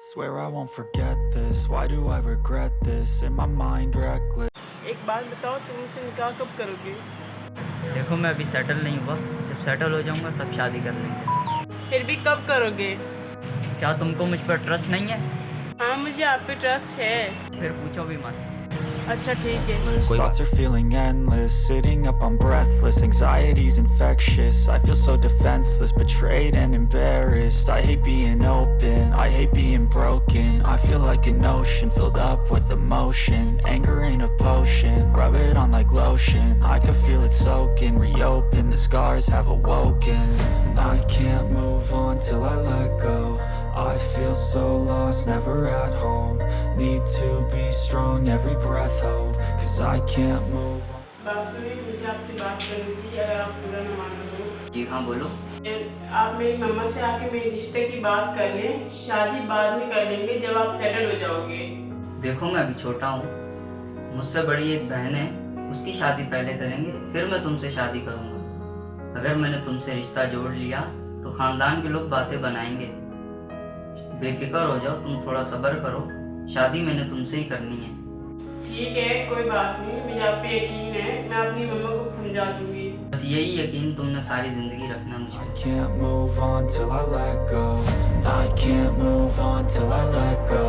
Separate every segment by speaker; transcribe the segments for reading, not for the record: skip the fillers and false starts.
Speaker 1: Swear I won't forget this. Why do I regret this? In my mind reckless.
Speaker 2: एक बात बताओ, तुम मुझसे निकाह कब करोगे?
Speaker 3: देखो मैं अभी सेटल नहीं हुआ, जब सेटल हो जाऊंगा तब शादी कर लेंगे।
Speaker 2: फिर भी कब करोगे?
Speaker 3: क्या तुमको मुझ पर ट्रस्ट नहीं है?
Speaker 2: हाँ, मुझे आप पे ट्रस्ट है।
Speaker 3: फिर पूछो भी मत।
Speaker 2: अच्छा ठीक है।
Speaker 1: Thoughts are feeling endless. Sitting up, I'm breathless. Anxiety's infectious. I feel so defenseless, betrayed and embarrassed. I hate being open, I hate being broken. I feel like an ocean filled up with emotion. Anger ain't a potion, rub it on like lotion. I can feel it soaking, reopen, the scars have awoken. I can't move on till I let go. I feel so lost, never at home. Need to be strong, every breath hold. Cause I can't move on.
Speaker 2: बात सुनिए, मुझे आपसे बात करनी थी, अगर आप पूरा न मानो तो।
Speaker 3: जी हाँ बोलो।
Speaker 2: आप मेरी मम्मा से आके मेरे रिश्ते की बात कर लें। शादी बाद में कर लेंगे जब आप सेटल हो जाओगे।
Speaker 3: देखो मैं अभी छोटा हूँ, मुझसे बड़ी एक बहन है, उसकी शादी पहले करेंगे, फिर मैं तुमसे शादी करूँगा। अगर मैंने तुमसे रिश्ता जोड़ लिया तो खानदान के लोग बातें बनाएंगे। बेफिक्र हो जाओ, तुम थोड़ा सब्र करो, शादी मैंने तुमसे ही करनी है।
Speaker 2: ठीक है, कोई बात नहीं, मुझे आप पे यकीन है, मैं अपनी मम्मा को समझा दूंगी।
Speaker 3: बस यही यकीन तुमने सारी जिंदगी रखना मुझे।
Speaker 1: I can't move on till I let go. I can't move on till I let go.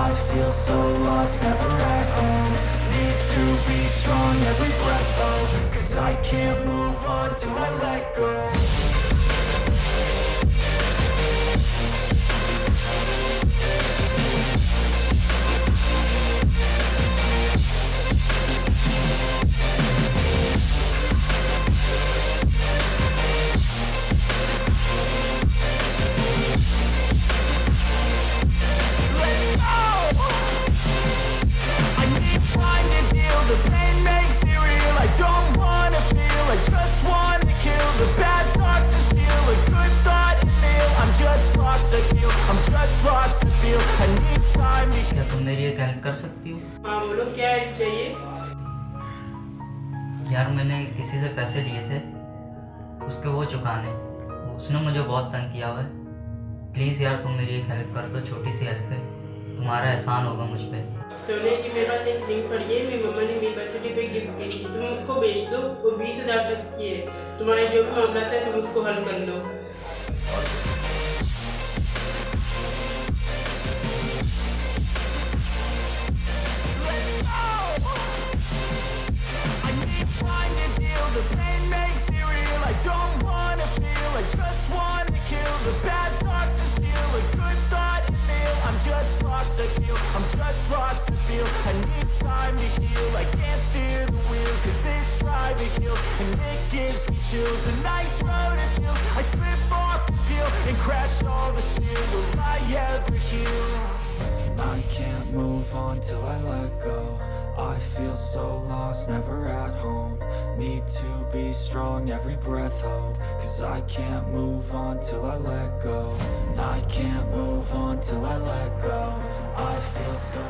Speaker 1: I feel so lost, never at home. Need to be strong, every breath hold. Cause I can't move on till I let go.
Speaker 3: क्या तुम मेरी एक help कर सकती हो?
Speaker 2: हाँ बोलो, क्या हेल्प चाहिए?
Speaker 3: यार मैंने किसी से पैसे लिए थे, उसके वो चुकाने, उसने मुझे बहुत तंग किया हुआ है। प्लीज़ यार तुम मेरी एक हेल्प कर दो, छोटी सी हेल्प है, तुम्हारा एहसान होगा मुझ पर।
Speaker 2: सोने की मेरे पास एक रिंग पड़ी है, मेरी मम्मा ने मेरी बर्थडे पे गिफ्ट की थी, तुम उसको बेच दो, वो 20,000 तक की है। तुम्हारे जो भी मामला है तुम उसको हल कर लो।
Speaker 1: I'm just lost to feel. I need time to heal. I can't steer the wheel, cause this drive it kills, and it gives me chills. A nice road it feels. I slip off the peel and crash all the steel. Will I ever heal? I can't move on till I let go. I feel so lost, never at home. Need to be strong, every breath hold. Cause I can't move on till I let go. I can't move on till I let go. I feel so.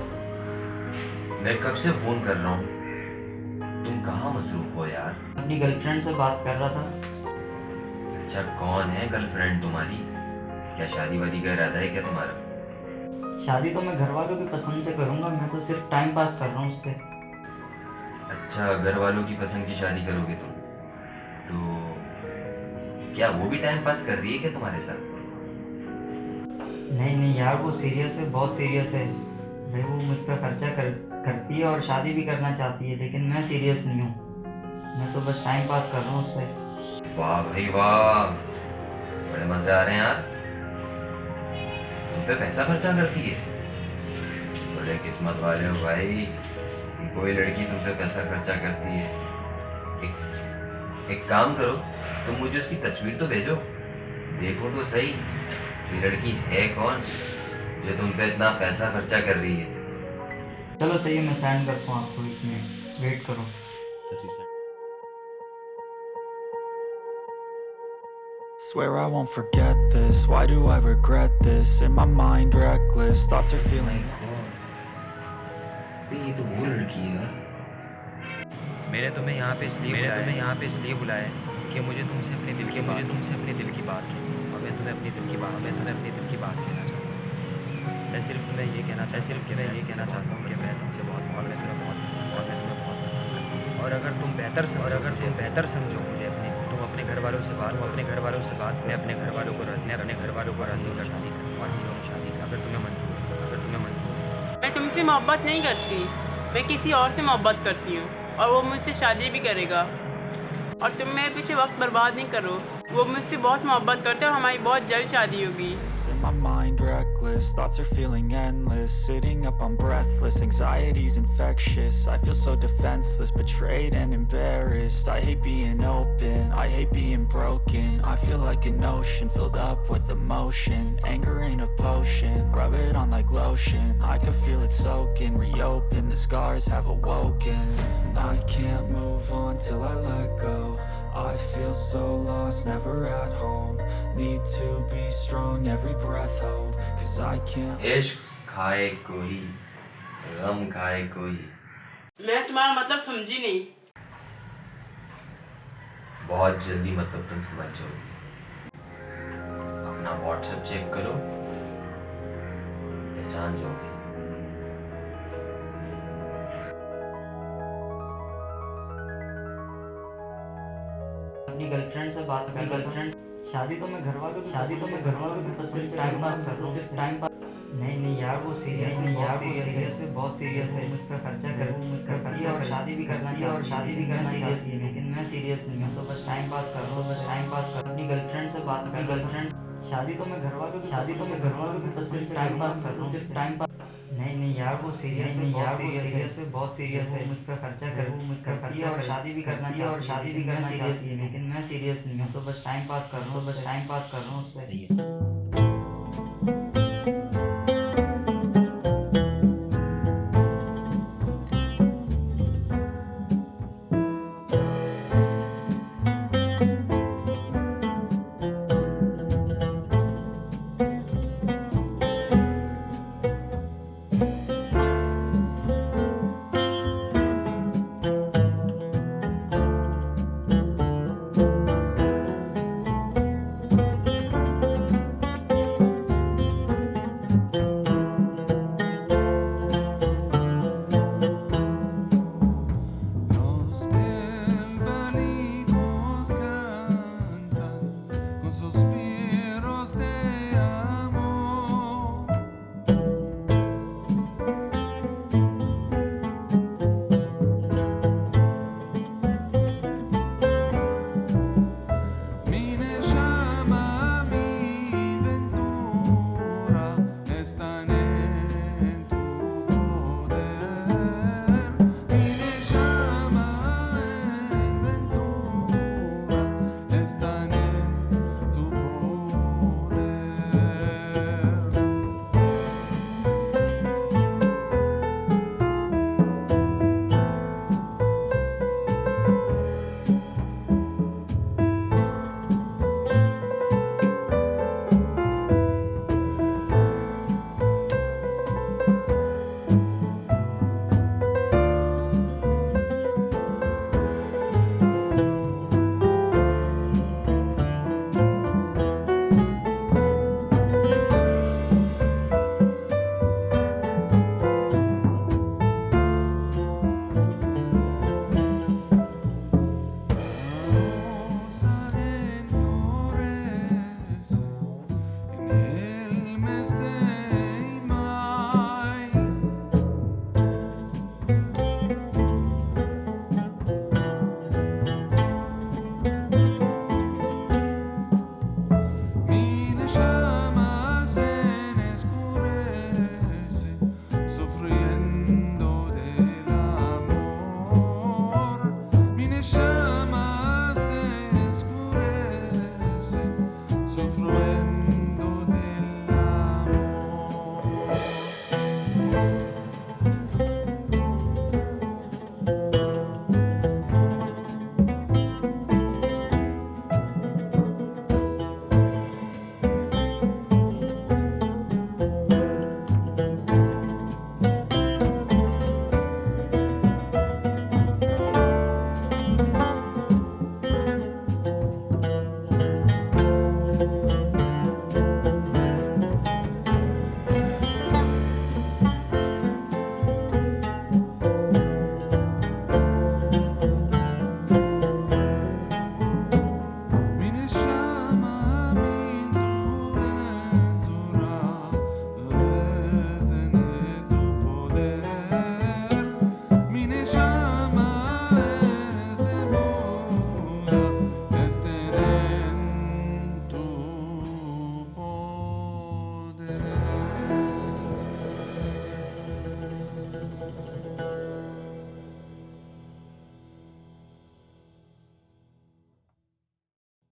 Speaker 4: मैं कब से phone कर रहा हूँ, तुम कहाँ मसरूफ हो यार?
Speaker 3: अपनी गर्लफ्रेंड से बात कर रहा था।
Speaker 4: अच्छा कौन है गर्लफ्रेंड तुम्हारी? क्या शादी वादी का इरादा है क्या तुम्हारा?
Speaker 3: शादी तो मैं घर वालों की पसंद से करूँगा, मैं तो सिर्फ टाइम पास कर रहा हूँ उससे।
Speaker 4: अच्छा घर वालों की पसंद की शादी करोगे तुम? तो क्या वो भी टाइम पास कर रही है क्या तुम्हारे साथ?
Speaker 3: नहीं नहीं यार, वो सीरियस है, बहुत सीरियस है भाई। वो मुझ पर खर्चा करती है और शादी भी करना चाहती है, लेकिन मैं सीरियस नहीं हूँ, मैं तो बस टाइम पास कर रहा हूँ उससे।
Speaker 4: वाह भाई वाह, बड़े मजे आ रहे हैं यार। तुम पे पैसा खर्चा करती है? बड़े किस्मत वाले हो भाई कि कोई लड़की तुम पे पैसा खर्चा करती है। एक काम करो, तुम मुझे उसकी तस्वीर तो भेजो, देखो तो सही ये लड़की है कौन जो तुम पे इतना पैसा खर्चा कर रही है।
Speaker 3: चलो सही है, मैं सेंड करता हूँ आपको, 1 मिनट वेट करो।
Speaker 1: Swear I won't forget this. Why do I regret this? In my mind reckless. Thoughts are feeling.
Speaker 4: ये तो वो लड़की है।
Speaker 5: मैंने तुम्हें यहाँ पे इसलिए बुलाया है कि मुझे तुमसे अपने दिल की बात कहना चाहूँ। मैं सिर्फ तुम्हें ये कहना चाहता हूँ कि मैं तुमसे बहुत पसंद करता हूँ और अगर तुम बेहतर समझो मुझे तुम अपने घर वालों से बात मैं अपने घर वालों को राजी कर शादी कर और हम दोनों शादी कर अगर तुम्हें मंजूर हो।
Speaker 2: मैं तुमसे मोहब्बत नहीं करती, मैं किसी और से मोहब्बत करती हूँ और वो मुझसे शादी भी करेगा। और तुम मेरे पीछे वक्त बर्बाद नहीं करो, वो मुझसे बहुत मोहब्बत करते हैं और हमारी बहुत जल्द शादी होगी।
Speaker 1: In my mind reckless, thoughts are feeling endless. Sitting up, I'm breathless, anxiety's infectious. I feel so defenseless, betrayed and embarrassed. I hate being open, I hate being broken. I feel like an ocean filled up with emotion. Anger ain't a potion, rub it on like lotion. I can feel it soaking, reopen, the scars have awoken. I can't move on till I let go. I feel so lost, never at home. Need to be strong, every breath hold. Cause I can't.
Speaker 4: इश्क खाए कोई, गम खाए कोई।
Speaker 2: मैं तुम्हारा मतलब समझी नहीं।
Speaker 4: बहुत जल्दी मतलब तुम समझ जाओगी। अपना व्हाट्सएप चेक करो, पहचान जाओगे।
Speaker 3: अपनी गर्लफ्रेंड से बात कर, गर्लफ्रेंड शादी तो मैं घर वालों की पसंद से टाइम पास कर रहा हूँ, सिर्फ टाइम पास। नहीं यार वो सीरियस है, बहुत सीरियस है, मुझ पे खर्चा कर और शादी भी करना सीरियस है, लेकिन मैं सीरियस नहीं हूँ, तो बस टाइम पास कर रहा हूँ, अपनी गर्लफ्रेंड से बात कर, गर्लफ्रेंड शादी तो मैं घर वालों की पसंद से टाइम पास कर रहा हूँ, सिर्फ टाइम पास। नहीं यार वो सीरियस है, बहुत सीरियस है, मुझ पे खर्चा और शादी भी करना सीरियस है, लेकिन मैं सीरियस नहीं हूँ, तो बस टाइम पास कर रहा हूँ, उससे।